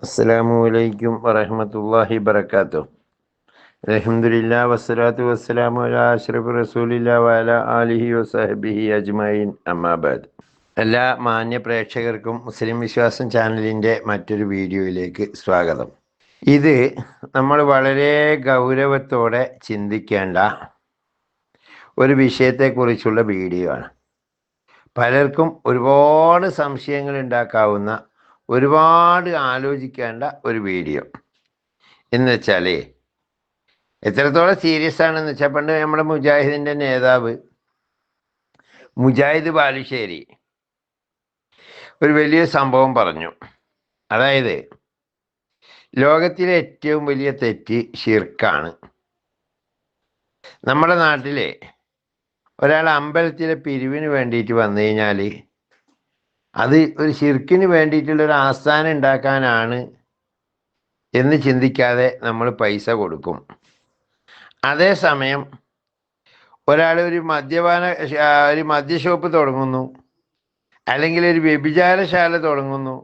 അസ്സലാമു അലൈക്കും വറഹ്മത്തുള്ളാഹി വബറകാതുഹു. അൽഹംദുലില്ലാഹി വസ്സലാത്തു വസ്സലാമു അലാ അഷ്റഫി റസൂലില്ലാഹി വഅലാ ആലിഹി വസഹ്ബിഹി അജ്മഈൻ. അമ്മാ ബഅദ്. എല്ലാ മാന്യ പ്രേക്ഷകർക്കും മുസ്ലിം വിശ്വാസം ചാനലിൻ്റെ മറ്റൊരു വീഡിയോയിലേക്ക് സ്വാഗതം. ഇത് നമ്മൾ വളരെ ഗൗരവത്തോടെ ചിന്തിക്കേണ്ട ഒരു വിഷയത്തെക്കുറിച്ചുള്ള വീഡിയോ ആണ്. പലർക്കും ഒരുപാട് സംശയങ്ങൾ ഉണ്ടാക്കാവുന്ന, ഒരുപാട് ആലോചിക്കേണ്ട ഒരു വീഡിയോ എന്ന് വെച്ചാൽ എത്രത്തോളം സീരിയസ് ആണെന്ന് വെച്ചാൽ, പണ്ട് നമ്മുടെ മുജാഹിദിൻ്റെ നേതാവ് മുജാഹിദ് ബാലുശ്ശേരി ഒരു വലിയ സംഭവം പറഞ്ഞു. അതായത് ലോകത്തിലെ ഏറ്റവും വലിയ തെറ്റ് ഷിർക്കാണ്. നമ്മുടെ നാട്ടിലെ ഒരാൾ അമ്പലത്തിലെ പിരിവിന് വേണ്ടിയിട്ട് വന്നു കഴിഞ്ഞാൽ അത് ഒരു ഷിർക്കിന് വേണ്ടിയിട്ടുള്ളൊരു ആസ്ഥാനം ഉണ്ടാക്കാനാണ് എന്ന് ചിന്തിക്കാതെ നമ്മൾ പൈസ കൊടുക്കും. അതേസമയം ഒരാൾ ഒരു മദ്യഷോപ്പ് തുടങ്ങുന്നു, അല്ലെങ്കിൽ ഒരു വ്യഭിചാരശാല തുടങ്ങുന്നു,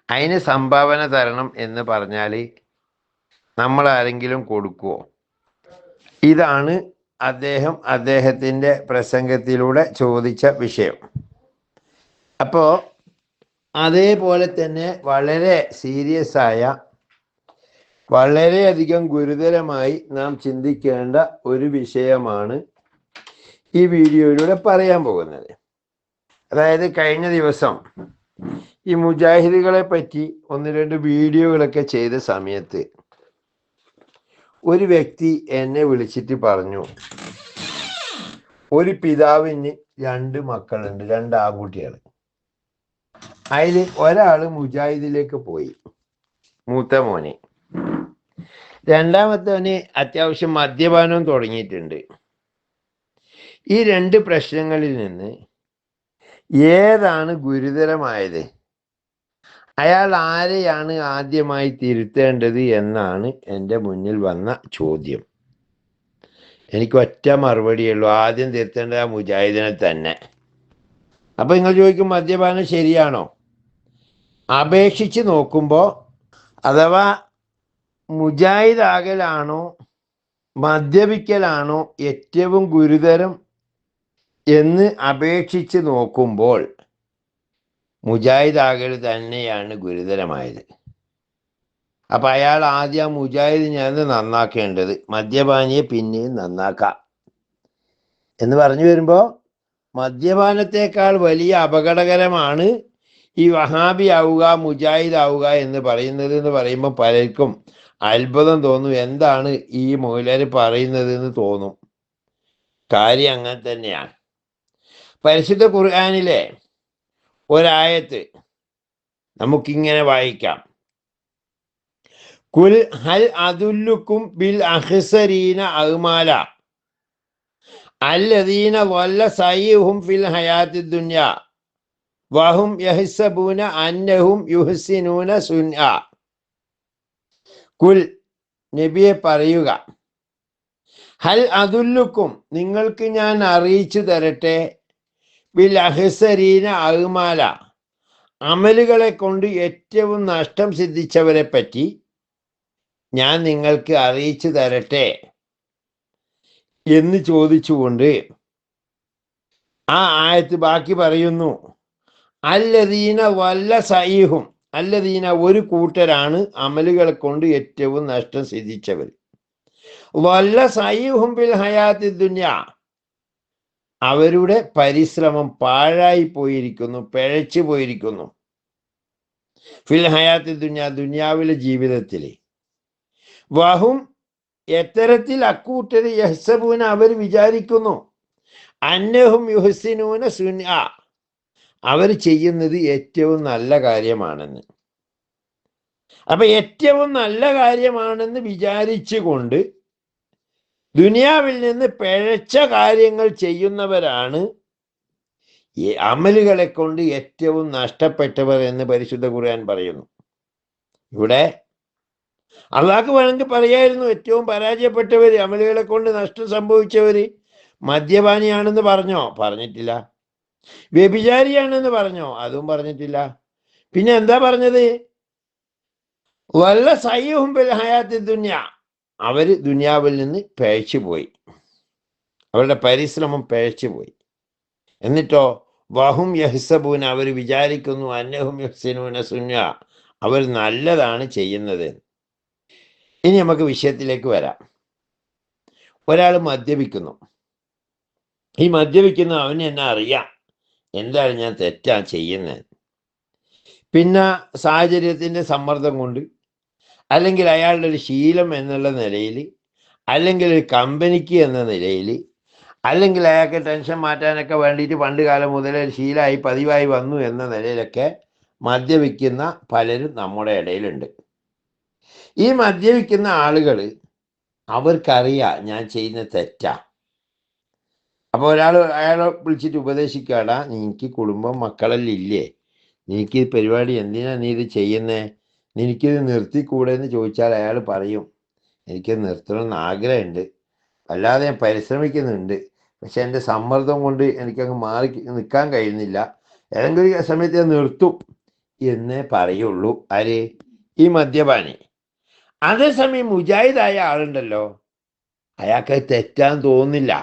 അതിന് സംഭാവന തരണം എന്ന് പറഞ്ഞാൽ നമ്മൾ ആരെങ്കിലും കൊടുക്കുമോ? ഇതാണ് അദ്ദേഹത്തിൻ്റെ പ്രസംഗത്തിലൂടെ ചോദിച്ച വിഷയം. അപ്പോൾ അതേപോലെ തന്നെ വളരെ സീരിയസ് ആയ, വളരെയധികം ഗുരുതരമായി നാം ചിന്തിക്കേണ്ട ഒരു വിഷയമാണ് ഈ വീഡിയോയിലൂടെ പറയാൻ പോകുന്നത്. അതായത് കഴിഞ്ഞ ദിവസം ഈ മുജാഹിദുകളെ പറ്റി ഒന്ന് രണ്ട് വീഡിയോകളൊക്കെ ചെയ്ത സമയത്ത് ഒരു വ്യക്തി എന്നെ വിളിച്ചിട്ട് പറഞ്ഞു, ഒരു പിതാവിന് 2 മക്കളുണ്ട്, 2 ആൺകുട്ടികൾ. അതിൽ ഒരാൾ മുജാഹിദിലേക്ക് പോയി, മൂത്ത മോനെ. രണ്ടാമത്തവന് അത്യാവശ്യം മദ്യപാനവും തുടങ്ങിയിട്ടുണ്ട്. ഈ 2 പ്രശ്നങ്ങളിൽ നിന്ന് ഏതാണ് ഗുരുതരമായത്? അയാൾ ആരെയാണ് ആദ്യമായി തിരുത്തേണ്ടത് എന്നാണ് എൻ്റെ മുന്നിൽ വന്ന ചോദ്യം. എനിക്ക് ഒറ്റ മറുപടിയുള്ളൂ, ആദ്യം തിരുത്തേണ്ടത് ആ മുജാഹിദിനെ തന്നെ. അപ്പം നിങ്ങൾ ചോദിക്കും, മദ്യപാനം ശരിയാണോ? അപേക്ഷിച്ച് നോക്കുമ്പോൾ, അഥവാ മുജാഹിദ് ആകലാണോ മദ്യപിക്കലാണോ ഏറ്റവും ഗുരുതരം എന്ന് അപേക്ഷിച്ച് നോക്കുമ്പോൾ മുജാഹിദ് ആകൽ തന്നെയാണ് ഗുരുതരമായത്. അപ്പം അയാൾ ആദ്യം മുജാഹിദിനെയാണ് നന്നാക്കേണ്ടത്, മദ്യപാനിയെ പിന്നെയും നന്നാക്കാം എന്ന് പറഞ്ഞു വരുമ്പോൾ, മദ്യപാനത്തെക്കാൾ വലിയ അപകടകരമാണ് ഈ വഹാബി ആവുക, മുജാഹിദ് ആവുക എന്ന് പറയുമ്പോൾ പലർക്കും അത്ഭുതം തോന്നും. എന്താണ് ഈ മൗലവി പറയുന്നത് എന്ന് തോന്നും. കാര്യം അങ്ങനെ തന്നെയാണ്. പരിശുദ്ധ ഖുർആനിലെ ഒരായത്ത് നമുക്കിങ്ങനെ വായിക്കാം. കുൽ ഹൽ അദുല്ലുക്കും ബിൽ അഖ്സരീന അഅ്മാല അല്ലദീന വല്ല സയ്യുഹും ഫിൽ ഹയാത്തി ദുനിയ വഹും യഹ്സബൂന അന്നഹും യുഹ്സിനൂന സുൻആ. കുൽ, നബിയെ പറയുക, ഹൽ അദുല്ലുക്കും, നിങ്ങൾക്ക് ഞാൻ അറിയിച്ചു തരട്ടെ, ബിൽ അഹ്സരീന അഅ്മാല, അമലുകളെ കൊണ്ട് ഏറ്റവും നഷ്ടം സിദ്ധിച്ചവരെ പറ്റി ഞാൻ നിങ്ങൾക്ക് അറിയിച്ചു തരട്ടെ എന്ന് ചോദിച്ചുകൊണ്ട് ആ ആയത്ത് ബാക്കി പറയുന്നു. അല്ലദീന വല്ല സയ്യിഹും, അല്ലദീന ഒരു കൂട്ടരാണ് അമലുകളെ കൊണ്ട് ഏറ്റവും നഷ്ടം സിദ്ധിച്ചവർ. വല്ല സയ്യിഹും ഫിൽ ഹയാത്തി ദുനിയ, അവരുടെ പരിശ്രമം പാഴായി പോയിരിക്കുന്നു, പിഴച്ചു പോയിരിക്കുന്നു. ഫിൽ ഹയാത്തി ദുനിയ, ദുനിയാവിലെ ജീവിതത്തിൽ. വഹും, എത്തരത്തിൽ അക്കൂട്ടർ, യഹ്സബൂന, അവർ വിചാരിക്കുന്നു, അന്നഹും യുഹ്സിനൂന സുൻആ, അവർ ചെയ്യുന്നത് ഏറ്റവും നല്ല കാര്യമാണെന്ന്. അപ്പൊ ഏറ്റവും നല്ല കാര്യമാണെന്ന് വിചാരിച്ചുകൊണ്ട് ദുനിയാവിൽ നിന്ന് പിഴച്ച കാര്യങ്ങൾ ചെയ്യുന്നവരാണ് ഈ അമലുകളെ കൊണ്ട് ഏറ്റവും നഷ്ടപ്പെട്ടവർ എന്ന് പരിശുദ്ധ ഖുർആൻ പറയുന്നു. ഇവിടെ അള്ളാഹ്ക്ക് വേണമെങ്കിൽ പറയായിരുന്നു, ഏറ്റവും പരാജയപ്പെട്ടവർ, അമലുകളെ കൊണ്ട് നഷ്ടം സംഭവിച്ചവർ മദ്യപാനിയാണെന്ന് പറഞ്ഞോ? പറഞ്ഞിട്ടില്ല. വ്യഭിചാരിയാണെന്ന് പറഞ്ഞോ? അതും പറഞ്ഞിട്ടില്ല. പിന്നെ എന്താ പറഞ്ഞത്? വല്ല സയ്യഹും ബിൽ ഹയാത്തി ദുനിയ, അവർ ദുനിയാവിൽ നിന്ന് പിഴച്ചു പോയി, അവരുടെ പരിശ്രമം പിഴച്ചു പോയി. എന്നിട്ടോ വഹും യഹ്സബൂന, അവർ വിചാരിക്കുന്നു അന്നഹും യഹ്സിനൂന സുന്യ, അവർ നല്ലതാണ് ചെയ്യുന്നത്. ഇനി നമുക്ക് വിഷയത്തിലേക്ക് വരാം. ഒരാൾ മദ്യപിക്കുന്നു. ഈ മദ്യപിക്കുന്ന അവന് എന്നെ അറിയാം എന്താണ് ഞാൻ തെറ്റാ ചെയ്യുന്നത്. പിന്നെ സാഹചര്യത്തിൻ്റെ സമ്മർദ്ദം കൊണ്ട്, അല്ലെങ്കിൽ അയാളുടെ ഒരു ശീലം എന്നുള്ള നിലയിൽ, അല്ലെങ്കിൽ ഒരു കമ്പനിക്ക് എന്ന നിലയിൽ, അല്ലെങ്കിൽ അയാൾക്ക് ടെൻഷൻ മാറ്റാനൊക്കെ വേണ്ടിയിട്ട് പണ്ട് കാലം മുതലേ ശീലമായി പതിവായി വന്നു എന്ന നിലയിലൊക്കെ മദ്യപിക്കുന്ന പലരും നമ്മുടെ ഇടയിലുണ്ട്. ഈ മദ്യപിക്കുന്ന ആളുകൾ അവർക്കറിയാം ഞാൻ ചെയ്യുന്ന തെറ്റാ. അപ്പോൾ അയാളെ വിളിച്ചിട്ട് ഉപദേശിക്കാടാ, നിനക്ക് കുടുംബം മക്കളെല്ലാം ഇല്ലേ, നിനക്ക് ഈ പരിപാടി എന്തിനാ നീ ഇത് ചെയ്യുന്നേ, നിനക്കിത് നിർത്തിക്കൂടെ എന്ന് ചോദിച്ചാൽ അയാൾ പറയും എനിക്കത് നിർത്തണമെന്ന് ആഗ്രഹമുണ്ട്, അല്ലാതെ ഞാൻ പരിശ്രമിക്കുന്നുണ്ട്, പക്ഷെ എൻ്റെ സമ്മർദ്ദം കൊണ്ട് എനിക്കങ്ങ് മാറി നിൽക്കാൻ കഴിയുന്നില്ല, ഏതെങ്കിലും ഒരു സമയത്ത് ഞാൻ നിർത്തും എന്നേ പറയുള്ളൂ. ആര്? ഈ മദ്യപാനി. അതേസമയം മുജാഹിദായ ആളുണ്ടല്ലോ, അയാൾക്ക് തെറ്റാൻ തോന്നുന്നില്ല.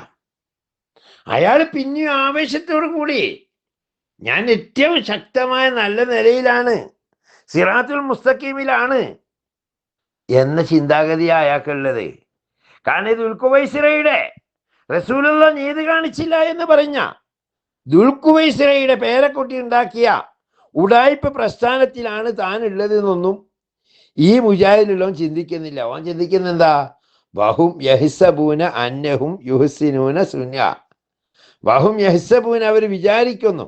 അയാൾ പിന്നെയും ആവേശത്തോടു കൂടി ഞാൻ ഏറ്റവും ശക്തമായ നല്ല നിലയിലാണ്, സിറാത്തുൽ മുസ്തഖീമിലാണ് എന്ന ചിന്താഗതിയാണ് അയാൾക്കുള്ളത്. കാരണം ഇത് ദുൽഖുവൈസിറയുടെ റസൂലുള്ള നീതി കാണിച്ചില്ല എന്ന് പറഞ്ഞ ദുൽഖുവൈസിറയുടെ പേരക്കുട്ടി ഉണ്ടാക്കിയ ഉഡായിപ്പ് പ്രസ്ഥാനത്തിലാണ് താൻ ഉള്ളത് എന്നൊന്നും ഈ മുജാഹിദിലുള്ളവൻ ചിന്തിക്കുന്നില്ല. അവൻ ചിന്തിക്കുന്ന എന്താ? വഹും യഹ്സബൂന അന്നഹും യുഹ്സിനൂന സുന്യ, വഹും യഹ്സബൂന, അവർ വിചാരിക്കുന്നു,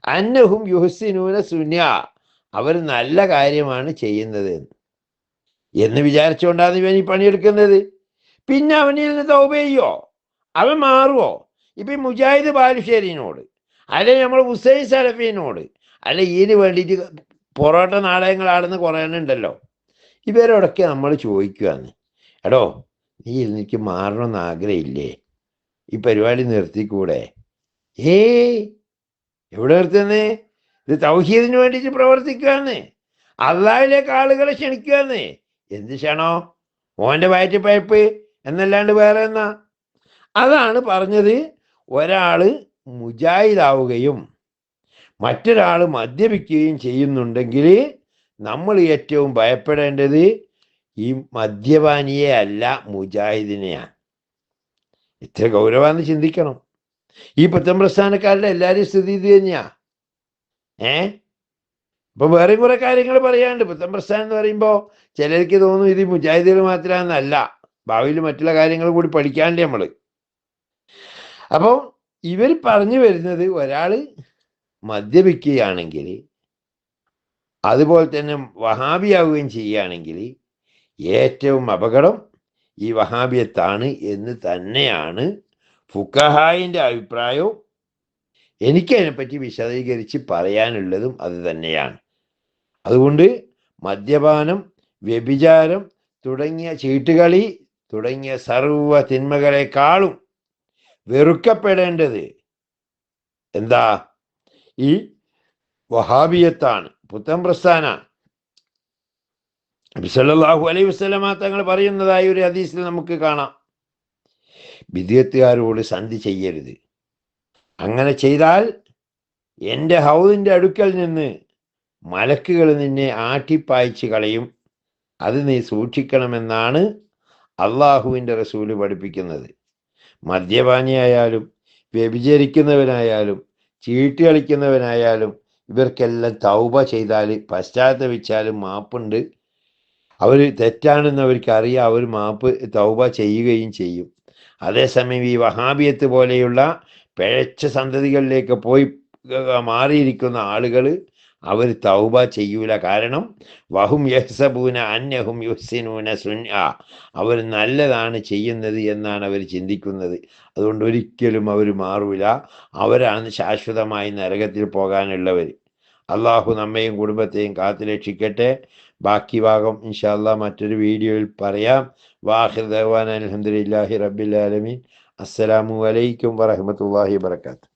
അന്നഹും യുഹ്സിനൂന സുന്യ, അവർ നല്ല കാര്യമാണ് ചെയ്യുന്നത് എന്ന് വിചാരിച്ചുകൊണ്ടാണ് ഇവൻ ഈ പണിയെടുക്കുന്നത്. പിന്നെ അവനിൽ നിന്ന് തൗബ ചെയ്യോ? അവൻ മാറുമോ? ഇപ്പം മുജാഹിദ് ബാലുശ്ശേരിനോട്, അല്ലെങ്കിൽ നമ്മൾ ഹുസൈൻ സലഫീനോട്, അല്ലെ ഇതിന് വേണ്ടിയിട്ട് പൊറോട്ട നാടകങ്ങളാടുന്ന കുറേ ഉണ്ടല്ലോ, ഇവരോടൊക്കെ നമ്മൾ ചോദിക്കുകയാണ്, എടോ നീ എനിക്ക് മാറണമെന്ന് ആഗ്രഹമില്ലേ, ഈ പരിപാടി നിർത്തിക്കൂടെ? എവിടെ നിർത്തുന്നേ? ഇത് തൗഹീദിന് വേണ്ടിയിട്ട് പ്രവർത്തിക്കുകയെന്ന്, അള്ളാഹിലേക്ക് ആളുകളെ ക്ഷണിക്കുകയെന്ന്. എന്ത് ക്ഷണോ? ഓൻ്റെ വയറ്റിപ്പയപ്പ് എന്നല്ലാണ്ട് വേറെ എന്നാ? അതാണ് പറഞ്ഞത്. ഒരാൾ മുജാഹിദാവുകയും മറ്റൊരാൾ മദ്യപിക്കുകയും ചെയ്യുന്നുണ്ടെങ്കിൽ നമ്മൾ ഏറ്റവും ഭയപ്പെടേണ്ടത് ഈ മദ്യപാനിയെ അല്ല, മുജാഹിദിനെയാണ്. ഇത്ര ഗൗരവമാണെന്ന് ചിന്തിക്കണം. ഈ പുത്തൻ പ്രസ്ഥാനക്കാരുടെ എല്ലാവരും സ്ഥിതി ഇത് തന്നെയാ. ഇപ്പൊ വേറെയും കുറെ കാര്യങ്ങൾ പറയാനുണ്ട്. പുത്തൻ പ്രസ്ഥാനം എന്ന് പറയുമ്പോൾ ചിലർക്ക് തോന്നും ഇത് മുജാഹിദുകൾ മാത്രമെന്നല്ല, ഭാവിയിൽ മറ്റുള്ള കാര്യങ്ങൾ കൂടി പഠിക്കാണ്ട് നമ്മൾ. അപ്പോൾ ഇവർ പറഞ്ഞു വരുന്നത്, ഒരാൾ മദ്യപിക്കുകയാണെങ്കിൽ, അതുപോലെ തന്നെ വഹാബിയാവുകയും ചെയ്യുകയാണെങ്കിൽ ഏറ്റവും അപകടം ഈ വഹാബിയത്താണ് എന്ന് തന്നെയാണ് ഫുഖഹായിൻ്റെ അഭിപ്രായവും. എനിക്കതിനെപ്പറ്റി വിശദീകരിച്ച് പറയാനുള്ളതും അത് തന്നെയാണ്. അതുകൊണ്ട് മദ്യപാനം, വ്യഭിചാരം തുടങ്ങിയ ചീട്ടുകളി തുടങ്ങിയ സർവ്വ തിന്മകളെക്കാളും വെറുക്കപ്പെടേണ്ടത് എന്താ? ഈ വഹാബിയത്താണ്, പുത്തൻ പ്രസ്ഥാനാണ്. നബി സല്ലല്ലാഹു അലൈഹി വസല്ലമ തങ്ങൾ പറയുന്നതായ ഒരു ഹദീസിൽ നമുക്ക് കാണാം, ബിദ്അത്തുകാരോട് സന്ധി ചെയ്യരുത്, അങ്ങനെ ചെയ്താൽ എൻ്റെ ഹൗദിൻ്റെ അടുക്കൽ നിന്ന് മലക്കുകൾ നിന്നെ ആട്ടിപ്പായിച്ച് കളയും, അത് നീ സൂക്ഷിക്കണമെന്നാണ് അള്ളാഹുവിൻ്റെ റസൂല് പഠിപ്പിക്കുന്നത്. മദ്യപാനിയായാലും വ്യഭിചരിക്കുന്നവനായാലും ചീട്ട് കളിക്കുന്നവനായാലും ഇവർക്കെല്ലാം തൗബ ചെയ്താൽ, പശ്ചാത്തപിച്ചാലും മാപ്പുണ്ട്. അവർ തെറ്റാണെന്ന് അവർക്കറിയാം, അവർ മാപ്പ് തൗബ ചെയ്യുകയും ചെയ്യും. അതേസമയം ഈ വഹാബിയത്ത് പോലെയുള്ള പിഴച്ച സന്തതികളിലേക്ക് പോയി മാറിയിരിക്കുന്ന ആളുകൾ അവർ തൗബ ചെയ്യൂല. കാരണം വഹും യഹ്സബൂന അന്നഹും യുഹ്സിനൂന സുന്യ, അവർ നല്ലതാണ് ചെയ്യുന്നത് എന്നാണ് അവർ ചിന്തിക്കുന്നത്. അതുകൊണ്ട് ഒരിക്കലും അവർ മാറൂല. അവരാണ് ശാശ്വതമായി നരകത്തിൽ പോകാനുള്ളവർ. അള്ളാഹു നമ്മയും കുടുംബത്തെയും കാത്തുരക്ഷിക്കട്ടെ. ബാക്കി ഭാഗം ഇൻഷാ അല്ലാഹ് മറ്റൊരു വീഡിയോയിൽ പറയാം. വാഖിർ ദഅ്വാനാ അൽഹംദുലില്ലാഹി റബ്ബിൽ ആലമീൻ. അസ്സലാമു അലൈക്കും വറഹ്മത്തുള്ളാഹി വബറകാതുഹു.